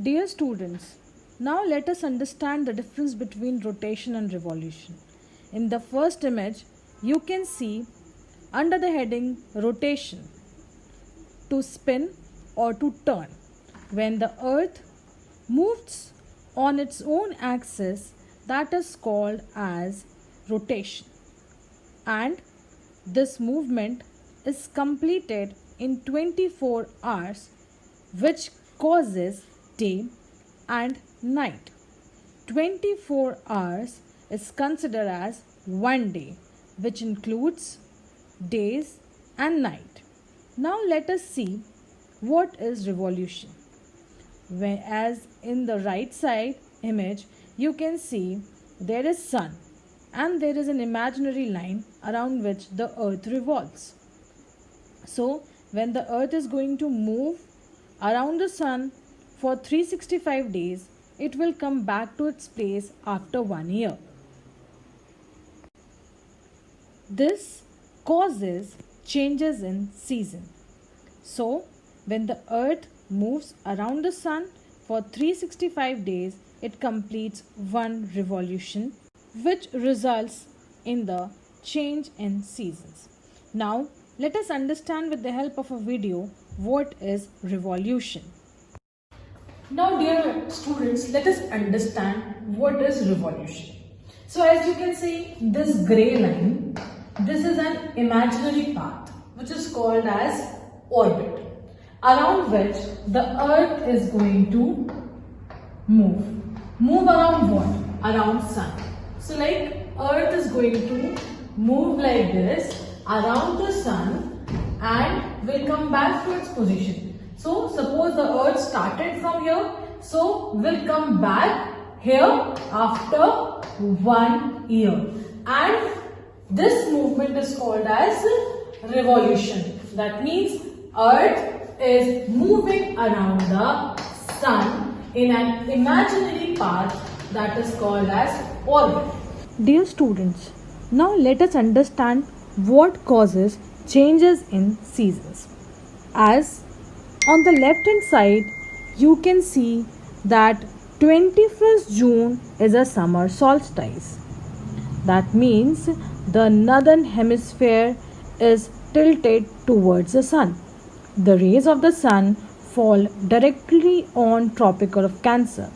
Dear students, now let us understand the difference between rotation and revolution. In the first image, you can see under the heading rotation, to spin or to turn. When the earth moves on its own axis, that is called as rotation. And this movement is completed in 24 hours, which causes day and night. 24 hours is considered as one day, which includes days and night. Now let us see what is revolution. As in the right side image, you can see there is sun and there is an imaginary line around which the earth revolves. So when the earth is going to move around the sun for 365 days, it will come back to its place after 1 year. This causes changes in season. So when the earth moves around the sun for 365 days, it completes one revolution, which results in the change in seasons. Now let us understand with the help of a video what is revolution. Now dear students, let us understand what is revolution. So as you can see, this grey line, this is an imaginary path which is called as orbit, around which the earth is going to move. Move around what? Around sun. So like earth is going to move like this around the sun and will come back to its position. So suppose the earth started from here, so will come back here after 1 year. And this movement is called as revolution. That means earth is moving around the sun in an imaginary path that is called as orbit. Dear students, now let us understand what causes changes in seasons. As on the left hand side, you can see that 21st June is a summer solstice. That means the northern hemisphere is tilted towards the sun. The rays of the sun fall directly on tropical of Cancer.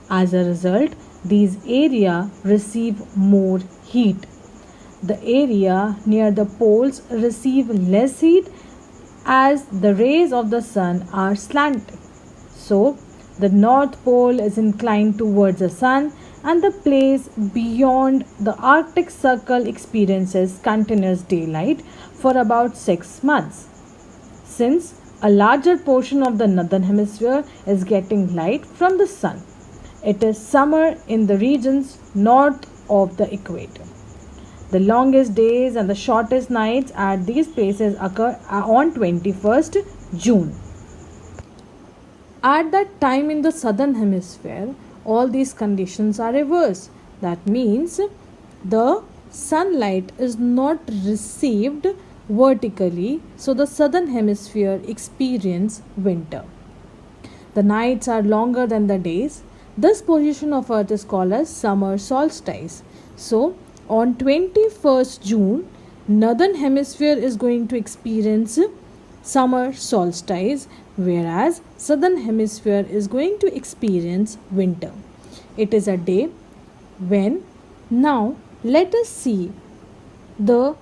As a result, these areas receive more heat. The area near the poles receive less heat as the rays of the sun are slanted. So, the North Pole is inclined towards the sun and the place beyond the Arctic Circle experiences continuous daylight for about 6 months. Since a larger portion of the northern hemisphere is getting light from the sun, it is summer in the regions north of the equator. The longest days and the shortest nights at these places occur on 21st June. At that time in the southern hemisphere, all these conditions are reversed. That means the sunlight is not received vertically, so the southern hemisphere experience winter. The nights are longer than the days. This position of earth is called as summer solstice. So on 21st June, northern hemisphere is going to experience summer solstice, whereas southern hemisphere is going to experience winter. It is a day when, now let us see the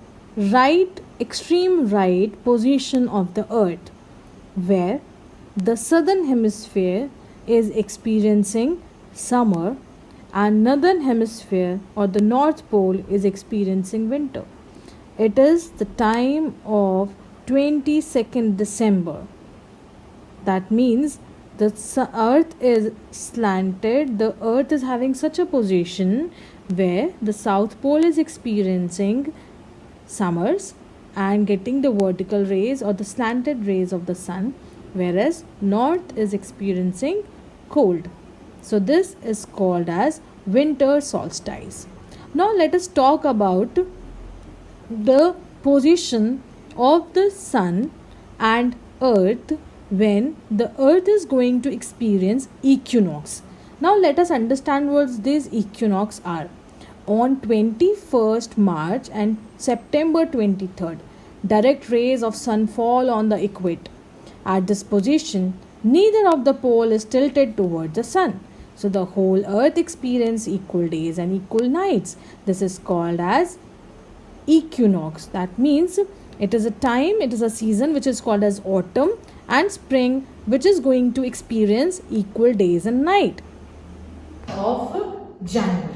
extreme right position of the earth, where the southern hemisphere is experiencing summer and northern hemisphere or the north pole is experiencing winter. It is the time of 22nd December. That means the earth is slanted, the earth is having such a position where the south pole is experiencing summers and getting the vertical rays or the slanted rays of the sun, whereas north is experiencing cold. So this is called as winter solstice. Now let us talk about the position of the sun and earth when the earth is going to experience equinox. Now let us understand what these equinox are. On 21st March and September 23rd, direct rays of sun fall on the equator. At this position, neither of the pole is tilted toward the sun. So the whole earth experiences equal days and equal nights. This is called as equinox. That means it is a season which is called as autumn and spring, which is going to experience equal days and night of January.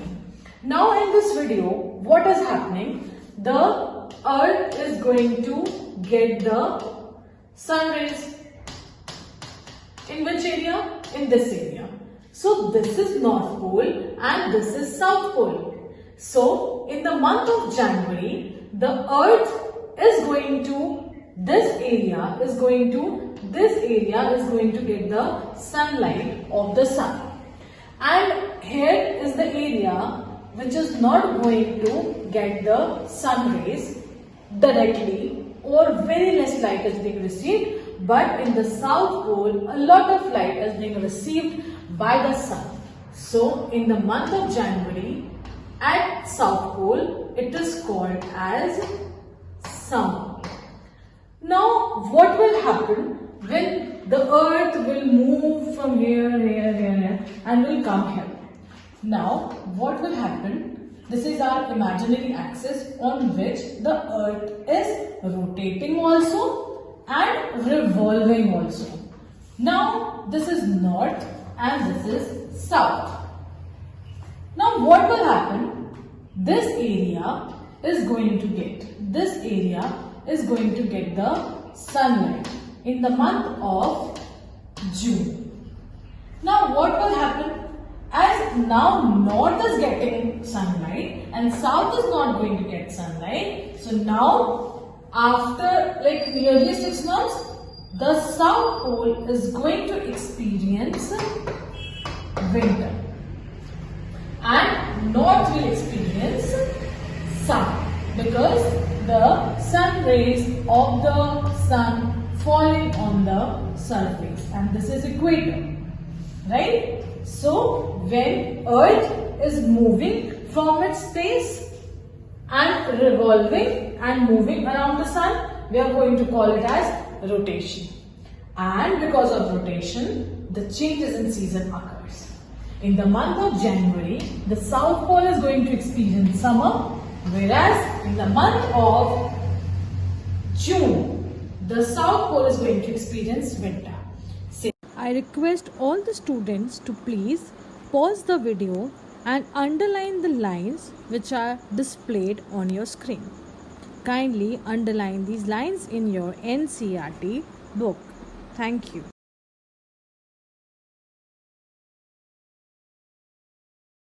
Now in this video, what is happening? The earth is going to get the sun rays. In which area? In this area. So this is North Pole and this is South Pole. So in the month of January, the earth is going to, this area is going to get the sunlight of the sun. And here is the area which is not going to get the sun rays directly, or very less light is being received. But in the South Pole, a lot of light is being received by the sun. So in the month of January at South Pole, it is called as summer. Now what will happen when the earth will move from here and will come here? Now what will happen? This is our imaginary axis on which the earth is rotating also and revolving also. Now this is north and this is south. Now what will happen? This area is going to get the sunlight in the month of June. Now what will happen? As now north is getting sunlight and south is not going to get sunlight. So now after like nearly 6 months, the South Pole is going to experience winter and north will experience summer, because the sun rays of the sun falling on the surface, and this is equator, right? So when earth is moving from its space and revolving and moving around the sun, we are going to call it as rotation. And because of rotation, the changes in season occurs. In the month of January, the South Pole is going to experience summer, whereas in the month of June, the South Pole is going to experience winter. I request all the students to please pause the video and underline the lines which are displayed on your screen. Kindly underline these lines in your NCERT book. Thank you.